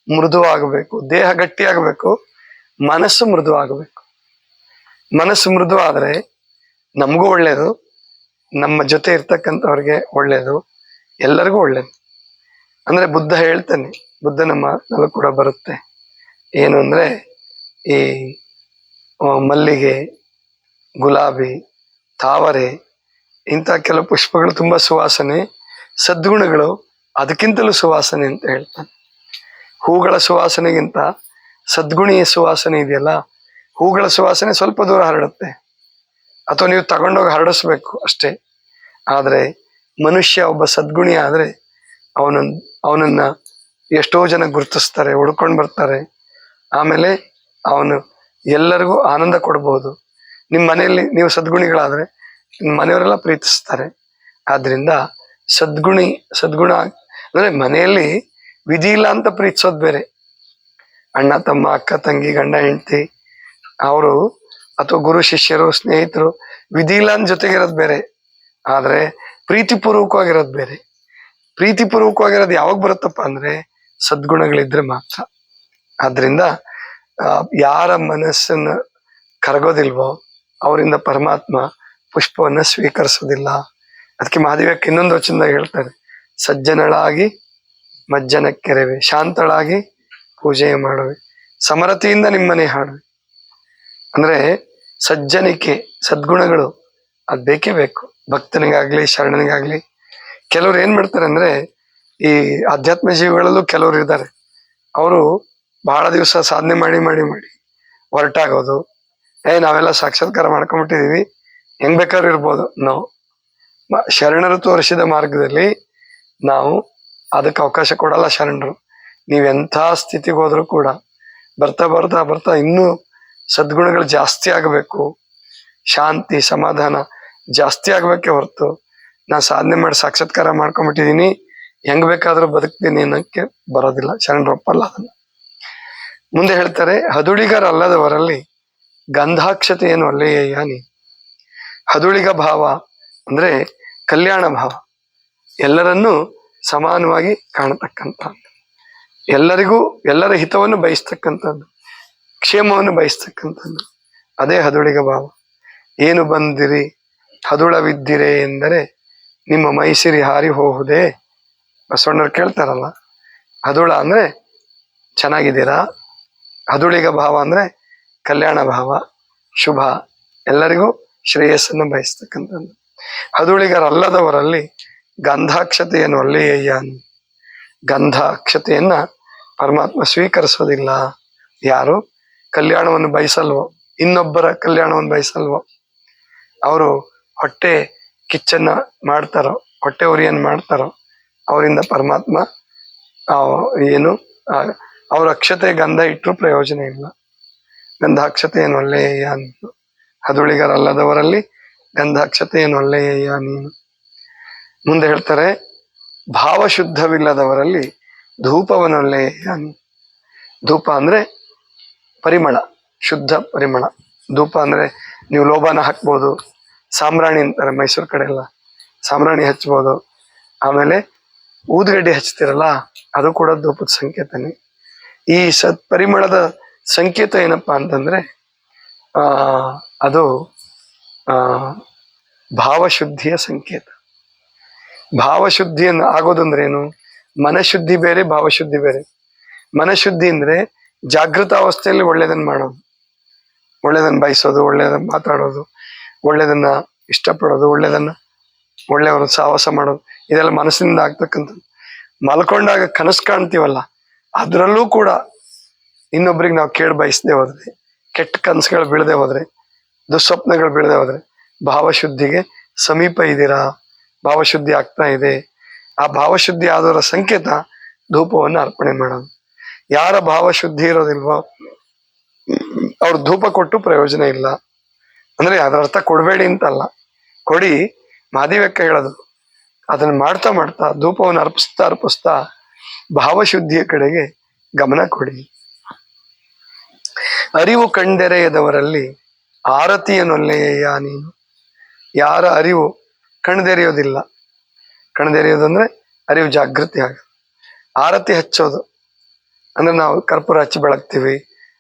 ಮೃದುವಾಗಬೇಕು. ದೇಹ ಗಟ್ಟಿಯಾಗಬೇಕು, ಮನಸ್ಸು ಮೃದುವಾಗಬೇಕು. ಮನಸ್ಸು ಮೃದು ಆದ್ರೆ ನಮಗೂ ಒಳ್ಳೇದು, ನಮ್ಮ ಜೊತೆ ಇರ್ತಕ್ಕಂಥವ್ರಿಗೆ ಒಳ್ಳೇದು, ಎಲ್ಲರಿಗೂ ಒಳ್ಳೇದು. ಅಂದ್ರೆ ಬುದ್ಧ ಹೇಳ್ತಾನೆ, ಬುದ್ಧನ ಮಾತಲ್ಲೂ ಕೂಡ ಬರುತ್ತೆ. ಏನು ಅಂದ್ರೆ, ಈ ಮಲ್ಲಿಗೆ, ಗುಲಾಬಿ, ತಾವರೆ ಇಂಥ ಕೆಲವು ಪುಷ್ಪಗಳು ತುಂಬಾ ಸುವಾಸನೆ, ಸದ್ಗುಣಗಳು ಅದಕ್ಕಿಂತಲೂ ಸುವಾಸನೆ ಅಂತ ಹೇಳ್ತಾನೆ. ಹೂಗಳ ಸುವಾಸನೆಗಿಂತ ಸದ್ಗುಣಿಯ ಸುವಾಸನೆ ಇದೆಯಲ್ಲ, ಹೂಗಳ ಸುವಾಸನೆ ಸ್ವಲ್ಪ ದೂರ ಹರಡುತ್ತೆ, ಅಥವಾ ನೀವು ತಗೊಂಡೋಗಿ ಹರಡಿಸ್ಬೇಕು ಅಷ್ಟೇ. ಆದ್ರೆ ಮನುಷ್ಯ ಒಬ್ಬ ಸದ್ಗುಣಿ ಆದ್ರೆ ಅವನನ್ನ ಎಷ್ಟೋ ಜನ ಗುರುತಿಸ್ತಾರೆ, ಹುಡ್ಕೊಂಡು ಬರ್ತಾರೆ. ಆಮೇಲೆ ಅವನು ಎಲ್ಲರಿಗೂ ಆನಂದ ಕೊಡ್ಬೋದು. ನಿಮ್ಮ ಮನೆಯಲ್ಲಿ ನೀವು ಸದ್ಗುಣಿಗಳಾದ್ರೆ ನಿಮ್ಮ ಮನೆಯವರೆಲ್ಲ ಪ್ರೀತಿಸ್ತಾರೆ. ಆದ್ರಿಂದ ಸದ್ಗುಣ ಅಂದ್ರೆ ಮನೆಯಲ್ಲಿ ವಿಧಿ ಇಲ್ಲ ಅಂತ ಪ್ರೀತಿಸೋದು ಬೇರೆ. ಅಣ್ಣ ತಮ್ಮ, ಅಕ್ಕ ತಂಗಿ, ಗಂಡ ಹೆಂಡತಿ ಅವರು, ಅಥವಾ ಗುರು ಶಿಷ್ಯರು, ಸ್ನೇಹಿತರು, ವಿಧಿ ಇಲ್ಲ ಅಂತ ಜೊತೆಗಿರೋದು ಬೇರೆ. ಆದ್ರೆ ಪ್ರೀತಿಪೂರ್ವಕವಾಗಿರೋದು ಬೇರೆ. ಪ್ರೀತಿಪೂರ್ವಕವಾಗಿರೋದು ಯಾವಾಗ ಬರುತ್ತಪ್ಪ ಅಂದ್ರೆ ಸದ್ಗುಣಗಳಿದ್ರೆ ಮಾತ್ರ. ಆದ್ರಿಂದ ಯಾರ ಮನಸ್ಸನ್ನ ಕರಗೋದಿಲ್ವೋ ಅವರಿಂದ ಪರಮಾತ್ಮ ಪುಷ್ಪವನ್ನ ಸ್ವೀಕರಿಸೋದಿಲ್ಲ. ಅದಕ್ಕೆ ಮಹಾದೇವಕ್ಕೆ ಇನ್ನೊಂದು ವಚನದಾಗ ಹೇಳ್ತಾರೆ, ಸಜ್ಜನಳಾಗಿ ಮಜ್ಜನ ಕೆರೆವೆ, ಶಾಂತಳಾಗಿ ಪೂಜೆ ಮಾಡುವೆ, ಸಮರತೆಯಿಂದ ನಿಮ್ಮನೆ ಹಾಡುವೆ. ಅಂದ್ರೆ ಸಜ್ಜನಿಕೆ, ಸದ್ಗುಣಗಳು ಅದ್ ಬೇಕೇ ಬೇಕು, ಭಕ್ತನಿಗಾಗ್ಲಿ ಶರಣನಿಗಾಗ್ಲಿ. ಕೆಲವ್ರು ಏನ್ ಮಾಡ್ತಾರೆ ಅಂದ್ರೆ, ಈ ಆಧ್ಯಾತ್ಮ ಜೀವಿಗಳಲ್ಲೂ ಕೆಲವ್ರು ಇದ್ದಾರೆ, ಅವರು ಬಹಳ ದಿವಸ ಸಾಧನೆ ಮಾಡಿ ಹೊರಟಾಗೋದು. ನಾವೆಲ್ಲ ಸಾಕ್ಷಾತ್ಕಾರ ಮಾಡ್ಕೊಂಡ್ಬಿಟ್ಟಿದೀವಿ, ಹೆಂಗ್ ಬೇಕಾದ್ರೂ ಇರ್ಬೋದು. ನಾವು ಶರಣರು ತೋರಿಸಿದ ಮಾರ್ಗದಲ್ಲಿ ನಾವು ಅದಕ್ಕೆ ಅವಕಾಶ ಕೊಡಲ್ಲ. ಶರಣರು ನೀವೆಂಥ ಸ್ಥಿತಿಗೆ ಹೋದ್ರು ಕೂಡ ಬರ್ತಾ ಇನ್ನೂ ಸದ್ಗುಣಗಳು ಜಾಸ್ತಿ ಆಗಬೇಕು, ಶಾಂತಿ ಸಮಾಧಾನ ಜಾಸ್ತಿ ಆಗ್ಬೇಕೆ ಹೊರತು ನಾ ಸಾಧನೆ ಮಾಡಿ ಸಾಕ್ಷಾತ್ಕಾರ ಮಾಡ್ಕೊಂಡ್ಬಿಟ್ಟಿದೀನಿ, ಹೆಂಗ್ ಬೇಕಾದ್ರೂ ಬದುಕ್ತೀನಿ ಅನ್ನಕ್ಕೆ ಬರೋದಿಲ್ಲ. ಶರಣರು ಒಪ್ಪಲ್ಲ ಅದನ್ನ. ಮುಂದೆ ಹೇಳ್ತಾರೆ, ಹದುಳಿಗರಲ್ಲದವರಲ್ಲಿ ಗಂಧಾಕ್ಷತೆಯನ್ನು ಒಳ್ಳೆಯ ನೀ. ಹದುಳಿಗ ಭಾವ ಅಂದ್ರೆ ಕಲ್ಯಾಣ ಭಾವ, ಎಲ್ಲರನ್ನೂ ಸಮಾನವಾಗಿ ಕಾಣತಕ್ಕಂಥದ್ದು, ಎಲ್ಲರ ಹಿತವನ್ನು ಬಯಸ್ತಕ್ಕಂಥದ್ದು, ಕ್ಷೇಮವನ್ನು ಬಯಸ್ತಕ್ಕಂಥದ್ದು, ಅದೇ ಹದುಳಿಗ ಭಾವ. ಏನು ಬಂದಿರಿ ಹದುಳವಿದ್ದಿರೆ ಎಂದರೆ ನಿಮ್ಮ ಮೈಸಿರಿ ಹಾರಿ ಹೋಗುವುದೇ. ಬಸವಣ್ಣವ್ರು ಕೇಳ್ತಾರಲ್ಲ, ಹದುಳ ಅಂದ್ರೆ ಚೆನ್ನಾಗಿದ್ದೀರಾ, ಹದುಳಿಗ ಭಾವ ಅಂದ್ರೆ ಕಲ್ಯಾಣ ಭಾವ, ಶುಭ, ಎಲ್ಲರಿಗೂ ಶ್ರೇಯಸ್ಸನ್ನು ಬಯಸ್ತಕ್ಕಂಥದ್ದು. ಹದುಳಿಗರಲ್ಲದವರಲ್ಲಿ ಗಂಧಾಕ್ಷತೆಯನ್ನು ಒಳ್ಳೆಯ. ಗಂಧಾಕ್ಷತೆಯನ್ನ ಪರಮಾತ್ಮ ಸ್ವೀಕರಿಸೋದಿಲ್ಲ. ಯಾರು ಕಲ್ಯಾಣವನ್ನು ಬಯಸಲ್ವೋ, ಇನ್ನೊಬ್ಬರ ಕಲ್ಯಾಣವನ್ನು ಬಯಸಲ್ವೋ, ಅವರು ಹೊಟ್ಟೆ ಕಿಚ್ಚನ್ನ ಮಾಡ್ತಾರೋ, ಹೊಟ್ಟೆ ಉರಿಯನ್ನು ಮಾಡ್ತಾರೋ, ಅವರಿಂದ ಪರಮಾತ್ಮ ಅವ್ರ ಅಕ್ಷತೆ ಗಂಧ ಇಟ್ಟರು ಪ್ರಯೋಜನ ಇಲ್ಲ. ಗಂಧಾಕ್ಷತೆಯನ್ನು ಒಳ್ಳೆಯ ನೀನು, ಹದುಳಿಗರಲ್ಲದವರಲ್ಲಿ ಗಂಧಾಕ್ಷತೆಯನ್ನು ಒಳ್ಳೆಯ ನೀನು. ಮುಂದೆ ಹೇಳ್ತಾರೆ, ಭಾವಶುದ್ಧವಿಲ್ಲದವರಲ್ಲಿ ಧೂಪವನ್ನು ಒಳ್ಳೆಯ ನೀನು. ಧೂಪ ಅಂದ್ರೆ ಪರಿಮಳ, ಶುದ್ಧ ಪರಿಮಳ. ಧೂಪ ಅಂದ್ರೆ ನೀವು ಲೋಬಾನ ಹಾಕ್ಬೋದು, ಸಾಂಬ್ರಾಣಿ ಅಂತಾರೆ ಮೈಸೂರು ಕಡೆ ಎಲ್ಲ, ಸಾಂಬ್ರಾಣಿ ಹಚ್ಬೋದು. ಆಮೇಲೆ ಊದುಗಡ್ಡಿ ಹಚ್ತಿರಲ್ಲ, ಅದು ಕೂಡ ಧೂಪದ ಸಂಕೇತನೇ. ಈ ಪರಿಮಳದ ಸಂಕೇತ ಏನಪ್ಪಾ ಅಂತಂದ್ರೆ ಅದು ಭಾವಶುದ್ಧಿಯ ಸಂಕೇತ. ಭಾವಶುದ್ಧಿಯನ್ನು ಆಗೋದಂದ್ರೇನು? ಮನಶುದ್ಧಿ ಬೇರೆ, ಭಾವಶುದ್ಧಿ ಬೇರೆ. ಮನಶುದ್ಧಿ ಅಂದ್ರೆ ಜಾಗೃತ ಅವಸ್ಥೆಯಲ್ಲಿ ಒಳ್ಳೇದನ್ನ ಮಾಡೋದು, ಒಳ್ಳೇದನ್ನ ಬಯಸೋದು, ಒಳ್ಳೇದನ್ನ ಮಾತಾಡೋದು, ಒಳ್ಳೇದನ್ನ ಇಷ್ಟಪಡೋದು, ಒಳ್ಳೆಯವ್ರ ಸಹವಾಸ ಮಾಡೋದು, ಇದೆಲ್ಲ ಮನಸ್ಸಿನಿಂದ ಆಗ್ತಕ್ಕಂಥದ್ದು. ಮಲ್ಕೊಂಡಾಗ ಕನಸು ಕಾಣ್ತೀವಲ್ಲ, ಅದರಲ್ಲೂ ಕೂಡ ಇನ್ನೊಬ್ರಿಗೆ ನಾವು ಕೇಳಿ ಬಯಸದೆ ಹೋದ್ರೆ, ಕೆಟ್ಟ ಕನಸುಗಳು ಬೀಳದೆ ಹೋದ್ರೆ, ದುಸ್ವಪ್ನಗಳು ಬೀಳದೆ ಹೋದ್ರೆ ಭಾವಶುದ್ಧಿಗೆ ಸಮೀಪ ಇದ್ದೀರಾ, ಭಾವಶುದ್ಧಿ ಆಗ್ತಾ ಇದೆ. ಆ ಭಾವಶುದ್ಧಿ ಆದವರ ಸಂಕೇತ ಧೂಪವನ್ನು ಅರ್ಪಣೆ ಮಾಡೋದು. ಯಾರ ಭಾವಶುದ್ಧಿ ಇರೋದಿಲ್ವೋ ಅವ್ರು ಧೂಪ ಕೊಟ್ಟು ಪ್ರಯೋಜನ ಇಲ್ಲ. ಅಂದ್ರೆ ಅದರ ಅರ್ಥ ಕೊಡಬೇಡಿ ಅಂತಲ್ಲ, ಕೊಡಿ. ಮಾದಿವ್ಯಕ್ಕ ಹೇಳೋದು ಅದನ್ನ ಮಾಡ್ತಾ ಮಾಡ್ತಾ ಧೂಪವನ್ನು ಅರ್ಪಿಸ್ತಾ ಭಾವಶುದ್ಧಿಯ ಕಡೆಗೆ ಗಮನ ಕೊಡಿ. ಅರಿವು ಕಣ್ದೆರೆಯದವರಲ್ಲಿ ಆರತಿಯನ್ನೊಲ್ಲೆಯ ನೀನು. ಯಾರ ಅರಿವು ಕಣ್ದೆರೆಯೋದಿಲ್ಲ, ಕಣ್ದೆರೆಯೋದಂದ್ರೆ ಅರಿವು ಜಾಗೃತಿ ಆಗ. ಆರತಿ ಹಚ್ಚೋದು ಅಂದ್ರೆ ನಾವು ಕರ್ಪೂರ ಹಚ್ಚಿ ಬೆಳಗ್ತೀವಿ,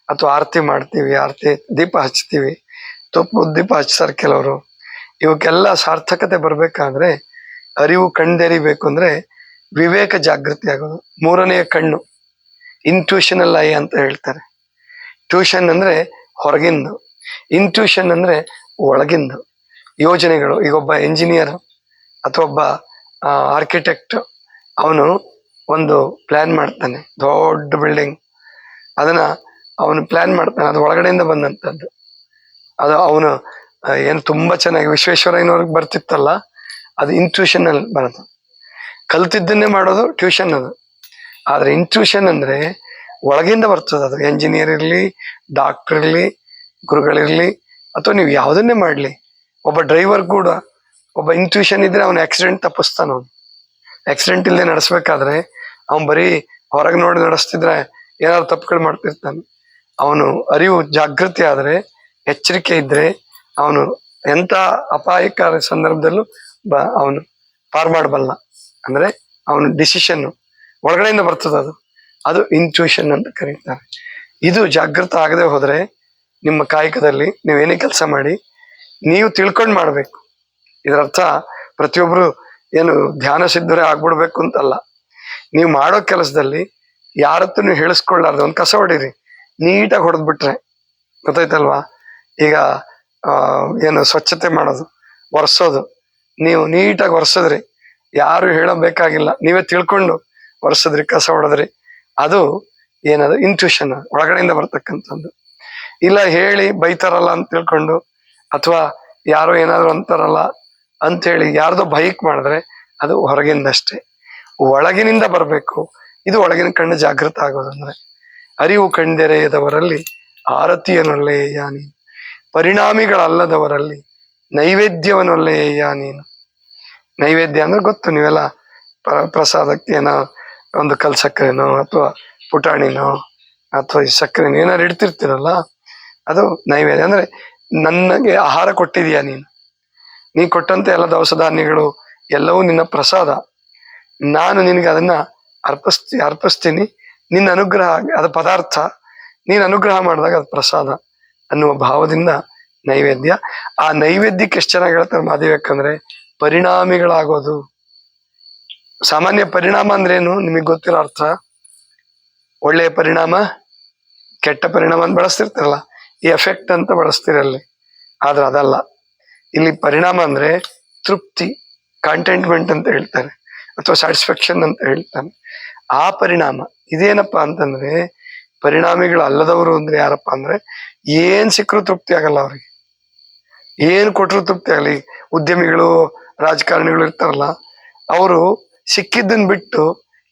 ಅಥವಾ ಆರತಿ ಮಾಡ್ತೀವಿ, ಆರತಿ ದೀಪ ಹಚ್ತೀವಿ, ತುಪ್ಪದ ದೀಪ ಹಚ್ತಾರೆ ಕೆಲವರು. ಇವಕ್ಕೆಲ್ಲ ಸಾರ್ಥಕತೆ ಬರ್ಬೇಕಾದ್ರೆ ಅರಿವು ಕಣ್ದೆರಿಬೇಕು ಅಂದ್ರೆ ವಿವೇಕ ಜಾಗೃತಿ ಆಗೋದು. ಮೂರನೆಯ ಕಣ್ಣು, ಇಂಟ್ಯೂಷನಲ್ ಐ ಅಂತ ಹೇಳ್ತಾರೆ. ಟ್ಯೂಷನ್ ಅಂದ್ರೆ ಹೊರಗಿಂದು, ಇಂಟ್ಯೂಷನ್ ಅಂದ್ರೆ ಒಳಗಿಂದು ಯೋಜನೆಗಳು. ಈಗ ಒಬ್ಬ ಎಂಜಿನಿಯರ್ ಅಥವಾ ಒಬ್ಬ ಆರ್ಕಿಟೆಕ್ಟ್, ಅವನು ಒಂದು ಪ್ಲಾನ್ ಮಾಡ್ತಾನೆ, ದೊಡ್ಡ ಬಿಲ್ಡಿಂಗ್, ಅದನ್ನ ಅವನು ಪ್ಲಾನ್ ಮಾಡ್ತಾನೆ, ಅದು ಒಳಗಡೆಯಿಂದ ಬಂದಂಥದ್ದು. ಅದು ಅವನು ಏನು ತುಂಬಾ ಚೆನ್ನಾಗಿ ವಿಶ್ವೇಶ್ವರಯ್ಯನವ್ರಿಗೆ ಬರ್ತಿತ್ತಲ್ಲ, ಅದು ಇಂಟ್ಯೂಷನ್ ಅಲ್ಲಿ ಬರೋದು. ಕಲ್ತಿದ್ದನ್ನೇ ಮಾಡೋದು ಟ್ಯೂಷನ್ ಅದು. ಆದ್ರೆ ಇಂಟ್ಯೂಷನ್ ಅಂದ್ರೆ ಒಳಗಿಂದ ಬರ್ತದೆ. ಅದು ಎಂಜಿನಿಯರ್ ಇರ್ಲಿ, ಡಾಕ್ಟರ್ ಇರ್ಲಿ, ಗುರುಗಳಿರ್ಲಿ, ಅಥವಾ ನೀವು ಯಾವುದನ್ನೇ ಮಾಡ್ಲಿ, ಒಬ್ಬ ಡ್ರೈವರ್ ಕೂಡ ಒಬ್ಬ ಇಂಟ್ಯೂಷನ್ ಇದ್ರೆ ಅವನು ಆಕ್ಸಿಡೆಂಟ್ ತಪ್ಪಿಸ್ತಾನ. ಅವನು ಆಕ್ಸಿಡೆಂಟ್ ಇಲ್ಲದೆ ನಡೆಸ್ಬೇಕಾದ್ರೆ ಅವನು ಬರೀ ಹೊರಗೆ ನೋಡಿ ನಡೆಸ್ತಿದ್ರೆ ಏನಾದ್ರು ತಪ್ಪುಗಳು ಮಾಡ್ತಿರ್ತಾನೆ. ಅವನು ಅರಿವು ಜಾಗೃತಿ ಆದ್ರೆ, ಎಚ್ಚರಿಕೆ ಇದ್ರೆ, ಅವನು ಎಂತ ಅಪಾಯಕಾರಿ ಸಂದರ್ಭದಲ್ಲೂ ಅವನು ಪಾರ್ ಮಾಡಬಲ್ಲ. ಅಂದ್ರೆ ಅವನ ಡಿಸಿಷನ್ ಒಳಗಡೆಯಿಂದ ಬರ್ತದೆ, ಅದು ಇಂಟ್ಯೂಷನ್ ಅಂತ ಕರೀತಾರೆ. ಇದು ಜಾಗೃತ ಆಗದೆ ಹೋದ್ರೆ ನಿಮ್ಮ ಕಾಯಕದಲ್ಲಿ ನೀವೇನೇ ಕೆಲಸ ಮಾಡಿ ನೀವು ತಿಳ್ಕೊಂಡು ಮಾಡ್ಬೇಕು. ಇದರರ್ಥ ಪ್ರತಿಯೊಬ್ರು ಏನು ಧ್ಯಾನ ಸಿದ್ಧರೇ ಆಗ್ಬಿಡ್ಬೇಕು ಅಂತಲ್ಲ. ನೀವು ಮಾಡೋ ಕೆಲಸದಲ್ಲಿ ಯಾರತ್ತೂ ನೀವು ಹೇಳಿಸ್ಕೊಳ್ಳಾರ್ದು ಒಂದು ಕಸ ಹೊಡೀರಿ, ನೀಟಾಗಿ ಹೊಡೆದ್ಬಿಟ್ರೆ ಗೊತ್ತಾಯ್ತಲ್ವಾ. ಈಗ ಏನು ಸ್ವಚ್ಛತೆ ಮಾಡೋದು, ಒರೆಸೋದು, ನೀವು ನೀಟಾಗಿ ಒರೆಸಿದ್ರಿ, ಯಾರು ಹೇಳಬೇಕಾಗಿಲ್ಲ, ನೀವೇ ತಿಳ್ಕೊಂಡು ಒರೆಸಿದ್ರಿ, ಕಸ ಹೊಡೆದ್ರಿ, ಅದು ಏನದು ಇಂಟ್ಯೂಷನ್, ಒಳಗಡೆಯಿಂದ ಬರ್ತಕ್ಕಂಥದ್ದು. ಇಲ್ಲ ಹೇಳಿ ಬೈತಾರಲ್ಲ ಅಂತ ತಿಳ್ಕೊಂಡು, ಅಥವಾ ಯಾರೋ ಏನಾದ್ರು ಅಂತಾರಲ್ಲ ಅಂತೇಳಿ ಯಾರ್ದೋ ಬೈಕ್ ಮಾಡಿದ್ರೆ ಅದು ಹೊರಗಿಂದಷ್ಟೇ, ಒಳಗಿನಿಂದ ಬರಬೇಕು. ಇದು ಒಳಗಿನ ಕಣ್ಣು ಜಾಗೃತ ಆಗೋದಂದ್ರೆ. ಅರಿವು ಕಣ್ದೆರೆಯದವರಲ್ಲಿ ಆರತಿಯನ್ನೊಲ್ಲೆಯ ನೀನು, ಪರಿಣಾಮಿಗಳಲ್ಲದವರಲ್ಲಿ ನೈವೇದ್ಯವನ್ನೊಲ್ಲೆಯ ನೀನು. ನೈವೇದ್ಯ ಅಂದ್ರೆ ಗೊತ್ತು ನೀವೆಲ್ಲ, ಪ್ರಸಾದಕ್ಕೆ ಏನೋ ಒಂದು ಕಲ್ ಸಕ್ಕರೆನೋ ಅಥವಾ ಪುಟಾಣಿನೋ ಅಥವಾ ಈ ಸಕ್ಕರೆನೋ ಏನಾರು ಇಡ್ತಿರ್ತೀರಲ್ಲ, ಅದು ನೈವೇದ್ಯ. ಅಂದ್ರೆ ನನಗೆ ಆಹಾರ ಕೊಟ್ಟಿದೀಯ ನೀನು, ನೀ ಕೊಟ್ಟಂತೆ ಎಲ್ಲ ದವಸ ಧಾನ್ಯಗಳು ಎಲ್ಲವೂ ನಿನ್ನ ಪ್ರಸಾದ, ನಾನು ನಿನಗೆ ಅದನ್ನ ಅರ್ಪಿಸ್ತೀನಿ. ನಿನ್ನ ಅನುಗ್ರಹ, ಅದು ಪದಾರ್ಥ, ನೀನು ಅನುಗ್ರಹ ಮಾಡಿದಾಗ ಅದು ಪ್ರಸಾದ ಅನ್ನುವ ಭಾವದಿಂದ ನೈವೇದ್ಯ. ಆ ನೈವೇದ್ಯಕ್ಕೆ ಎಷ್ಟು ಚೆನ್ನಾಗಿ ಹೇಳ್ತಾರೆ ಮಾದೇವಕ್ಕಂದ್ರೆ ಪರಿಣಾಮಿಗಳಾಗೋದು. ಸಾಮಾನ್ಯ ಪರಿಣಾಮ ಅಂದ್ರೇನು ನಿಮಗೆ ಗೊತ್ತಿರೋ ಅರ್ಥ? ಒಳ್ಳೆಯ ಪರಿಣಾಮ, ಕೆಟ್ಟ ಪರಿಣಾಮ ಅಂತ ಬಳಸ್ತಿರ್ತಾರಲ್ಲ, ಈ ಎಫೆಕ್ಟ್ ಅಂತ ಬಳಸ್ತಿರಲ್ಲಿ. ಆದ್ರೆ ಅದಲ್ಲ. ಇಲ್ಲಿ ಪರಿಣಾಮ ಅಂದ್ರೆ ತೃಪ್ತಿ, ಕಾಂಟೆಂಟ್ಮೆಂಟ್ ಅಂತ ಹೇಳ್ತಾರೆ, ಅಥವಾ ಸ್ಯಾಟಿಸ್ಫ್ಯಾಕ್ಷನ್ ಅಂತ ಹೇಳ್ತಾನೆ. ಆ ಪರಿಣಾಮ ಇದೇನಪ್ಪಾ ಅಂತಂದ್ರೆ, ಪರಿಣಾಮಿಗಳು ಅಲ್ಲದವರು ಅಂದ್ರೆ ಯಾರಪ್ಪ ಅಂದ್ರೆ ಏನ್ ಸಿಕ್ಕರೂ ತೃಪ್ತಿ ಆಗಲ್ಲ ಅವ್ರಿಗೆ, ಏನ್ ಕೊಟ್ಟರು ತೃಪ್ತಿ ಆಗಲ್ಲ. ಈ ಉದ್ಯಮಿಗಳು, ರಾಜಕಾರಣಿಗಳು ಇರ್ತಾರಲ್ಲ, ಅವರು ಸಿಕ್ಕಿದ್ದನ್ ಬಿಟ್ಟು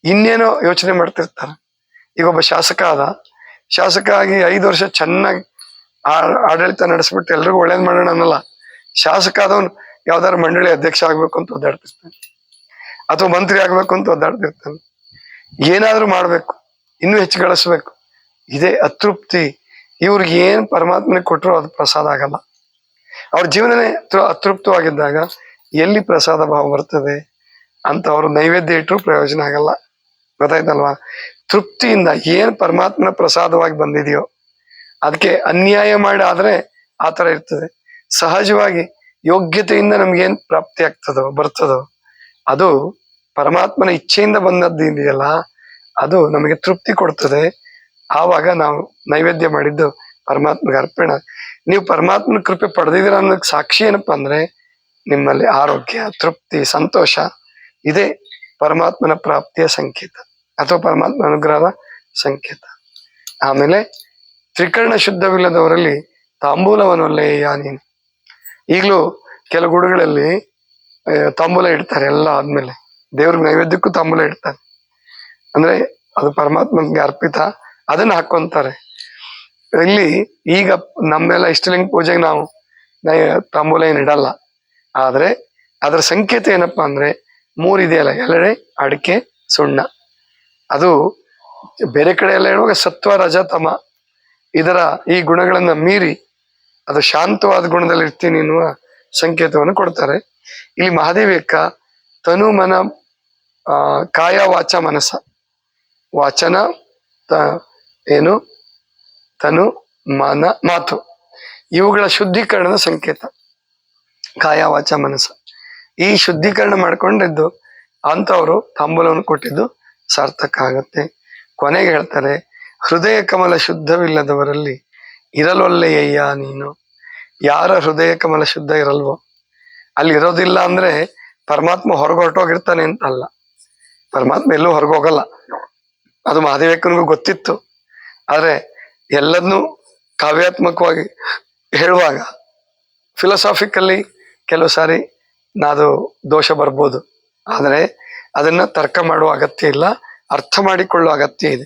ಇನ್ನೇನೋ ಯೋಚನೆ ಮಾಡ್ತಿರ್ತಾರೆ. ಈಗ ಒಬ್ಬ ಶಾಸಕ ಆಗಿ 5 ವರ್ಷ ಚೆನ್ನಾಗಿ ಆಡಳಿತ ನಡೆಸ್ಬಿಟ್ಟು ಎಲ್ರಿಗೂ ಒಳ್ಳೇದ್ ಮಾಡೋಣ ಅನ್ನಲ್ಲ. ಶಾಸಕ ಆದವನು ಯಾವ್ದಾದ್ರು ಮಂಡಳಿ ಅಧ್ಯಕ್ಷ ಆಗ್ಬೇಕು ಅಂತ ಒದ್ದಾಡ್ತಿರ್ತಾನೆ, ಅಥವಾ ಮಂತ್ರಿ ಆಗ್ಬೇಕು ಅಂತ ಒದ್ದಾಡ್ತಿರ್ತಾನೆ. ಏನಾದ್ರೂ ಮಾಡ್ಬೇಕು, ಇನ್ನೂ ಹೆಚ್ಚು ಗಳಿಸ್ಬೇಕು, ಇದೇ ಅತೃಪ್ತಿ. ಇವ್ರಿಗೆ ಏನ್ ಪರಮಾತ್ಮನಿಗೆ ಕೊಟ್ಟರು ಅದು ಪ್ರಸಾದ ಆಗಲ್ಲ. ಅವ್ರ ಜೀವನನೇ ಅತೃಪ್ತವಾಗಿದ್ದಾಗ ಎಲ್ಲಿ ಪ್ರಸಾದ ಭಾವ ಬರ್ತದೆ ಅಂತ ಅವರು ನೈವೇದ್ಯ ಇಟ್ಟರು ಪ್ರಯೋಜನ ಆಗಲ್ಲ. ಗೊತ್ತಾಯ್ತಲ್ವಾ? ತೃಪ್ತಿಯಿಂದ ಏನ್ ಪರಮಾತ್ಮನ ಪ್ರಸಾದವಾಗಿ ಬಂದಿದೆಯೋ, ಅದಕ್ಕೆ ಅನ್ಯಾಯ ಮಾಡಿ ಆದ್ರೆ ಆತರ ಇರ್ತದೆ. ಸಹಜವಾಗಿ ಯೋಗ್ಯತೆಯಿಂದ ನಮ್ಗೇನ್ ಪ್ರಾಪ್ತಿ ಆಗ್ತದೋ ಬರ್ತದೋ, ಅದು ಪರಮಾತ್ಮನ ಇಚ್ಛೆಯಿಂದ ಬಂದದ್ದು ಇದೆಯಲ್ಲ, ಅದು ನಮಗೆ ತೃಪ್ತಿ ಕೊಡ್ತದೆ. ಆವಾಗ ನಾವು ನೈವೇದ್ಯ ಮಾಡಿದ್ದು ಪರಮಾತ್ಮಗೆ ಅರ್ಪಣೆ. ನೀವು ಪರಮಾತ್ಮನ ಕೃಪೆ ಪಡೆದಿದ್ದೀರ ಅನ್ನೋದಕ್ಕೆ ಸಾಕ್ಷಿ ಏನಪ್ಪಾ ಅಂದ್ರೆ ನಿಮ್ಮಲ್ಲಿ ಆರೋಗ್ಯ, ತೃಪ್ತಿ, ಸಂತೋಷ ಇದೇ ಪರಮಾತ್ಮನ ಪ್ರಾಪ್ತಿಯ ಸಂಕೇತ ಅಥವಾ ಪರಮಾತ್ಮ ಅನುಗ್ರಹದ ಸಂಕೇತ. ಆಮೇಲೆ ತ್ರಿಕರಣ ಶುದ್ಧವಿಲ್ಲದವರಲ್ಲಿ ತಾಂಬೂಲವನ್ನೊಲ್ಲೆಯ ನೀನು. ಈಗಲೂ ಕೆಲವು ಗುಡುಗಳಲ್ಲಿ ತಾಂಬೂಲ ಇಡ್ತಾರೆ, ಎಲ್ಲ ಆದ್ಮೇಲೆ ದೇವ್ರ ನೈವೇದ್ಯಕ್ಕೂ ತಾಂಬೂಲ ಇಡ್ತಾರೆ. ಅಂದ್ರೆ ಅದು ಪರಮಾತ್ಮನಿಗೆ ಅರ್ಪಿತ, ಅದನ್ನ ಹಾಕೊಂತಾರೆ. ಇಲ್ಲಿ ಈಗ ನಮ್ಮೆಲ್ಲ ಇಷ್ಟಲಿಂಗ ಪೂಜೆಗೆ ನಾವು ತಾಂಬೂಲ ಏನು ಇಡಲ್ಲ. ಆದ್ರೆ ಅದರ ಸಂಕೇತ ಏನಪ್ಪಾ ಅಂದ್ರೆ 3 ಇದೆಯಲ್ಲ, ಎಲೆ, ಅಡಿಕೆ, ಸುಣ್ಣ. ಅದು ಬೇರೆ ಕಡೆ ಎಲ್ಲ ಹೇಳುವಾಗ ಸತ್ವ, ರಜ, ತಮ ಇದರ ಈ ಗುಣಗಳನ್ನ ಮೀರಿ ಅದು ಶಾಂತವಾದ ಗುಣದಲ್ಲಿ ಇರ್ತೀನಿ ಎನ್ನುವ ಸಂಕೇತವನ್ನು ಕೊಡ್ತಾರೆ. ಇಲ್ಲಿ ಮಹಾದೇವಿಯಕ್ಕ ತನು ಮನ ಕಾಯ ವಾಚ ಮನಸ, ವಾಚನ ಏನು ತನು ಮನ ಮಾತು ಇವುಗಳ ಶುದ್ಧೀಕರಣದ ಸಂಕೇತ ಕಾಯ ವಾಚ ಮನಸ. ಈ ಶುದ್ಧೀಕರಣ ಮಾಡ್ಕೊಂಡಿದ್ದು ಅಂತವರು ತಾಂಬೂಲವನ್ನು ಕೊಟ್ಟಿದ್ದು ಸಾರ್ಥಕ ಆಗತ್ತೆ. ಕೊನೆಗೆ ಹೇಳ್ತಾರೆ, ಹೃದಯ ಕಮಲ ಶುದ್ಧವಿಲ್ಲದವರಲ್ಲಿ ಇರಲೊಲ್ಲೆಯ್ಯ ನೀನು. ಯಾರ ಹೃದಯ ಕಮಲ ಶುದ್ಧ ಇರಲ್ವೋ, ಅಲ್ಲಿ ಇರೋದಿಲ್ಲ ಅಂದ್ರೆ ಪರಮಾತ್ಮ ಹೊರಗೊರಟೋಗಿರ್ತಾನೆ ಅಂತ ಅಲ್ಲ. ಪರಮಾತ್ಮ ಎಲ್ಲೂ ಹೊರಗೋಗಲ್ಲ, ಅದು ಮಹಾದೇವಕ್ಕನಿಗೂ ಗೊತ್ತಿತ್ತು. ಆದ್ರೆ ಎಲ್ಲದನ್ನೂ ಕಾವ್ಯಾತ್ಮಕವಾಗಿ ಹೇಳುವಾಗ ಫಿಲಸಾಫಿಕಲ್ಲಿ ಕೆಲವು ಸಾರಿ ಅದು ದೋಷ ಬರ್ಬೋದು. ಆದರೆ ಅದನ್ನ ತರ್ಕ ಮಾಡುವ ಅಗತ್ಯ ಇಲ್ಲ, ಅರ್ಥ ಮಾಡಿಕೊಳ್ಳುವ ಅಗತ್ಯ ಇದೆ.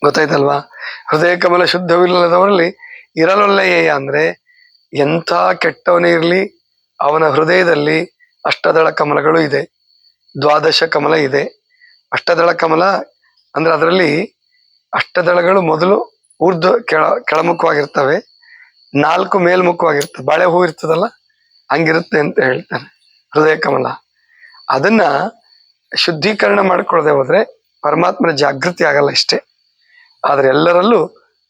ಗೊತ್ತಾಯ್ತಲ್ವಾ? ಹೃದಯ ಕಮಲ ಶುದ್ಧವಿಲ್ಲದವರಲ್ಲಿ ಇರಲೊಲ್ಲೆಯ ಅಂದ್ರೆ ಎಂಥ ಕೆಟ್ಟವನೇ ಇರಲಿ ಅವನ ಹೃದಯದಲ್ಲಿ ಅಷ್ಟದಳ ಕಮಲಗಳು ಇದೆ, ದ್ವಾದಶ ಕಮಲ ಇದೆ. ಅಷ್ಟದಳ ಕಮಲ ಅಂದ್ರೆ ಅದರಲ್ಲಿ ಅಷ್ಟದಳಗಳು ಮೊದಲು ಊರ್ಧ್ವ ಕೆಳಮುಖವಾಗಿರ್ತವೆ, 4 ಮೇಲ್ಮುಖವಾಗಿರ್ತವೆ. ಬಾಳೆ ಹೂ ಇರ್ತದಲ್ಲ, ಹಂಗಿರುತ್ತೆ ಅಂತ ಹೇಳ್ತಾರೆ ಹೃದಯ ಕಮಲ. ಅದನ್ನ ಶುದ್ಧೀಕರಣ ಮಾಡ್ಕೊಳ್ಳದೆ ಹೋದ್ರೆ ಪರಮಾತ್ಮನ ಜಾಗೃತಿ ಆಗಲ್ಲ ಇಷ್ಟೇ. ಆದ್ರೆ ಎಲ್ಲರಲ್ಲೂ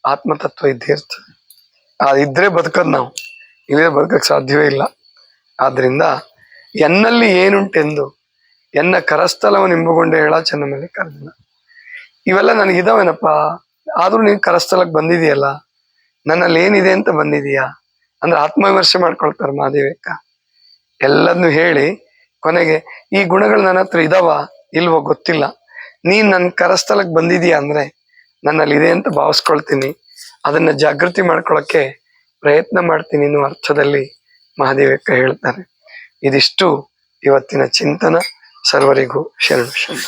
ಆತ್ಮತತ್ವ ಇದ್ದೇ ಇರ್ತದೆ. ಅದಿದ್ರೆ ಬದುಕೋದು ನಾವು, ಇಲ್ಲೇ ಬದುಕಕ್ಕೆ ಸಾಧ್ಯವೇ ಇಲ್ಲ. ಆದ್ರಿಂದ ಎನ್ನಲ್ಲಿ ಏನುಂಟೆಂದು ಎನ್ನ ಕರಸ್ಥಲವನ್ನು ಇಂಬುಗೊಂಡೆ ಹೇಳ ಚೆನ್ನಮಲ್ಲಿ ಕರ್ದಿನ. ಇವೆಲ್ಲ ನನಗಿದಾವೇನಪ್ಪ, ಆದ್ರೂ ನೀನ್ ಕರಸ್ಥಲಕ್ಕೆ ಬಂದಿದೆಯಲ್ಲ, ನನ್ನಲ್ಲಿ ಏನಿದೆ ಅಂತ ಬಂದಿದೀಯಾ ಅಂದ್ರೆ ಆತ್ಮವಿಮರ್ಶೆ ಮಾಡ್ಕೊಳ್ತಾರೆ ಮಹಾದೇವಕ್ಕ. ಎಲ್ಲದನ್ನು ಹೇಳಿ ಕೊನೆಗೆ ಈ ಗುಣಗಳು ನನ್ನ ಹತ್ರ ಇದಾವ ಇಲ್ವೋ ಗೊತ್ತಿಲ್ಲ, ನೀನ್ ನನ್ನ ಕರಸ್ಥಲಕ್ಕೆ ಬಂದಿದೀಯಾ ಅಂದ್ರೆ ನನ್ನಲ್ಲಿ ಇದೆ ಅಂತ ಭಾವಿಸ್ಕೊಳ್ತೀನಿ, ಅದನ್ನ ಜಾಗೃತಿ ಮಾಡ್ಕೊಳಕ್ಕೆ ಪ್ರಯತ್ನ ಮಾಡ್ತೀನಿ ಅನ್ನುವ ಅರ್ಥದಲ್ಲಿ ಮಹಾದೇವಕ್ಕ ಹೇಳ್ತಾರೆ. ಇದಿಷ್ಟು ಇವತ್ತಿನ ಚಿಂತನ. ಸರ್ವರಿಗೂ ಶರಣು ಶರಣ.